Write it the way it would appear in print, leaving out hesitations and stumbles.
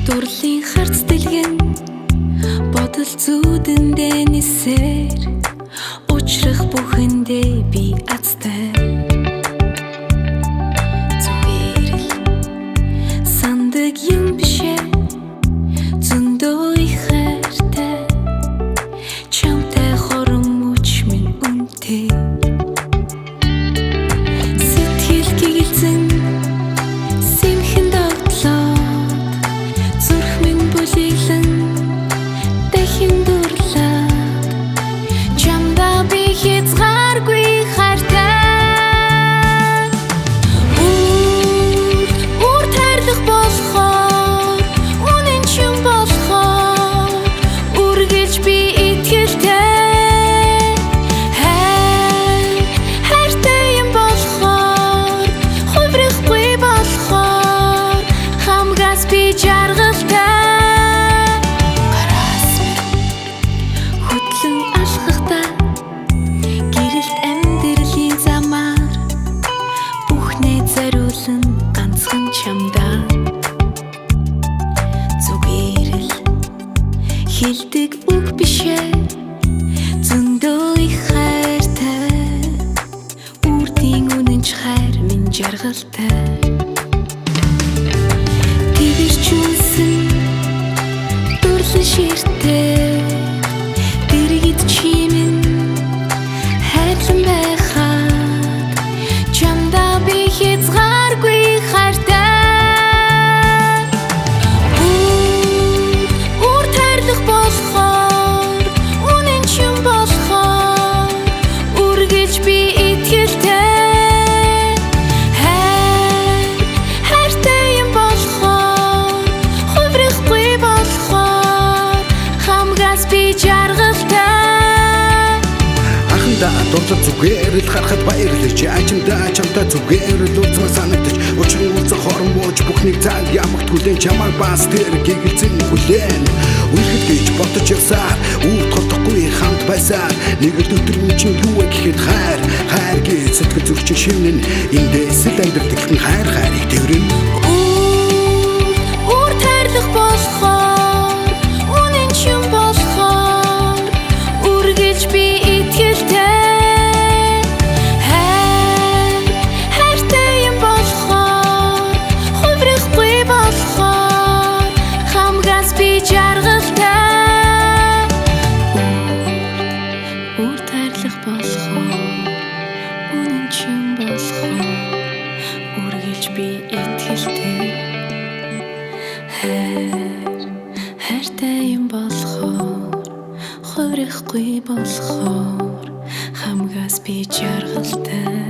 Дурлын харц дэлгэн бодол зүудэндээ нисээр учрах бүхэндээ би азтай зүгээр л сандаг юм бишээ зөндөө их хайртай чамтай хорон мөч минь үнтэй сэтгэл гэгэлзэн сэмхэн догтлоод зүрх минь бүлэглэн дахин дурлаад чамдаа би хязгааргүй хайртай үр тайлах болохоор үнэн чим болохоор үргэлж би итгэлтэй хайртай юм болохоор хувирахгүй болохоор хамгаас би жаргалтай хөтлөн алхахдаа гэрэлт амьдралын замаар бүхнээ зориулан ганцхан чамдаа зүгээр л хэлдэг үг бишээ зөндөө их хайртай үрдийн үнэнч хайр минь жаргалтай тэгэрчүүлсэн дурлан ширтээ дэргэд чимэн хайрлан байхад чамдаа би хязгааргүй хайртай үр тайлах болохоор үнэн чим болохоор үргэлж би итгэлтэй хайртай юм болохоор хувирахгүй болохоор хамгаас би жаргалтай Ахында дурлал зүгээр л харахад баярлаж ачимдаа чамтай зүгээр л үзмэ санагдаж учрын үлзэн хорон бууж бүхнийг цааг ямагт хүлээн чамаар бас тэр гэгэлзэн хүлээн үерхэд гэж бодож явсаар үрд холдохгүй хамт байсаар нэг л өдөр минь чинь юу вэ гэхэд хайр гэж сэтгэл зүрчин шивнэн эндээс л амьдралын хайрыг тэрэн үр тайлах болохоор үнэн чим болохоор үргэлж би итгэлтэй хайртай юм болохоор хувирахгүй болохоор хамгаас би жаргалтай үр тайлах болохоор үнэн чим болохоор үргэлж би итгэлтэй хайртай юм болохоор хувирахгүй болохоор хамгаас би жаргалтай